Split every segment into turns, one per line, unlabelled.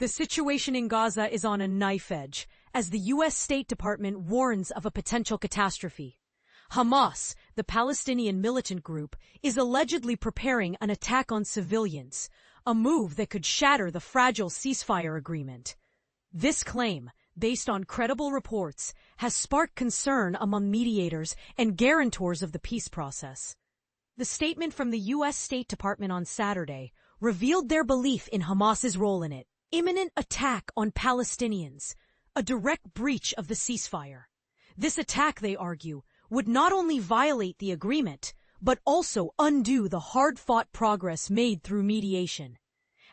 The situation in Gaza is on a knife edge, as the U.S. State Department warns of a potential catastrophe. Hamas, the Palestinian militant group, is allegedly preparing an attack on civilians, a move that could shatter the fragile ceasefire agreement. This claim, based on credible reports, has sparked concern among mediators and guarantors of the peace process. The statement from the U.S. State Department on Saturday revealed their belief in Hamas's role in it. Imminent attack on Palestinians, a direct breach of the ceasefire. This attack, they argue, would not only violate the agreement, but also undo the hard-fought progress made through mediation.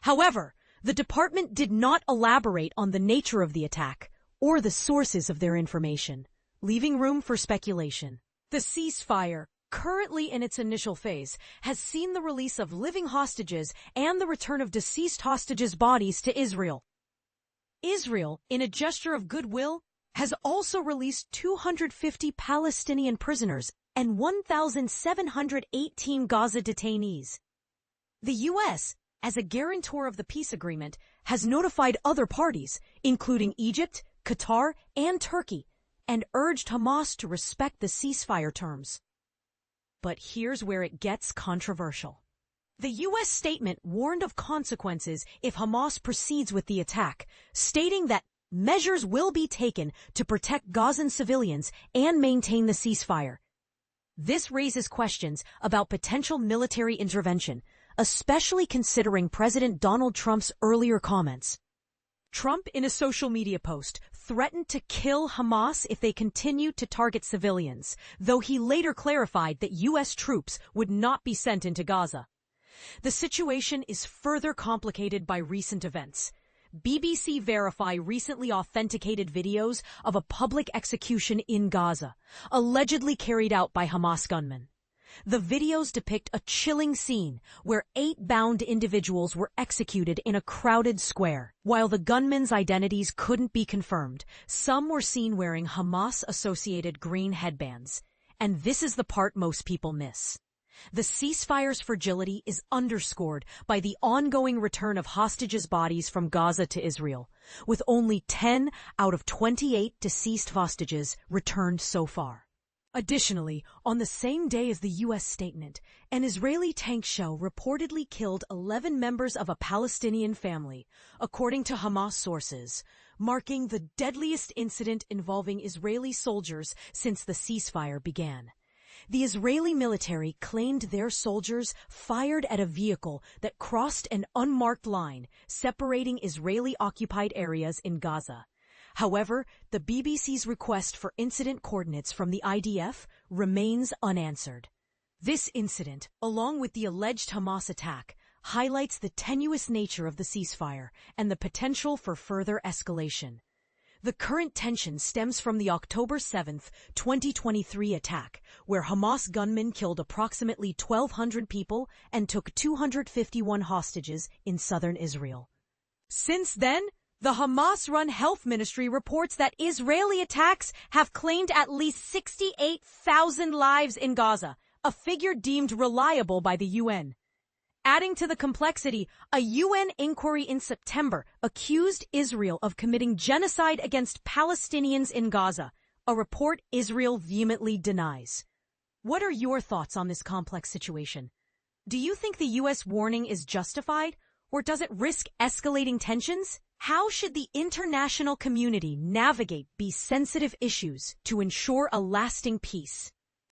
However, the department did not elaborate on the nature of the attack or the sources of their information, leaving room for speculation. The ceasefire, currently in its initial phase, has seen the release of living hostages and the return of deceased hostages' bodies to Israel. Israel, in a gesture of goodwill, has also released 250 Palestinian prisoners and 1,718 Gaza detainees. The U.S., as a guarantor of the peace agreement, has notified other parties, including Egypt, Qatar, and Turkey, and urged Hamas to respect the ceasefire terms. But here's where it gets controversial. The U.S. statement warned of consequences if Hamas proceeds with the attack, stating that measures will be taken to protect Gazan civilians and maintain the ceasefire. This raises questions about potential military intervention, especially considering President Donald Trump's earlier comments. Trump, in a social media post, threatened to kill Hamas if they continued to target civilians, though he later clarified that U.S. troops would not be sent into Gaza. The situation is further complicated by recent events. BBC Verify recently authenticated videos of a public execution in Gaza, allegedly carried out by Hamas gunmen. The videos depict a chilling scene where 8 bound individuals were executed in a crowded square. While the gunmen's identities couldn't be confirmed, some were seen wearing Hamas-associated green headbands. And this is the part most people miss. The ceasefire's fragility is underscored by the ongoing return of hostages' bodies from Gaza to Israel, with only 10 out of 28 deceased hostages returned so far. Additionally, on the same day as the U.S. statement, an Israeli tank shell reportedly killed 11 members of a Palestinian family, according to Hamas sources, marking the deadliest incident involving Israeli soldiers since the ceasefire began. The Israeli military claimed their soldiers fired at a vehicle that crossed an unmarked line separating Israeli-occupied areas in Gaza. However, the BBC's request for incident coordinates from the IDF remains unanswered. This incident, along with the alleged Hamas attack, highlights the tenuous nature of the ceasefire and the potential for further escalation. The current tension stems from the October 7, 2023 attack, where Hamas gunmen killed approximately 1,200 people and took 251 hostages in southern Israel. Since then, the Hamas-run health ministry reports that Israeli attacks have claimed at least 68,000 lives in Gaza, a figure deemed reliable by the UN. Adding to the complexity, a UN inquiry in September accused Israel of committing genocide against Palestinians in Gaza, a report Israel vehemently denies. What are your thoughts on this complex situation? Do you think the U.S. warning is justified, or does it risk escalating tensions? How should the international community navigate these sensitive issues to ensure a lasting peace?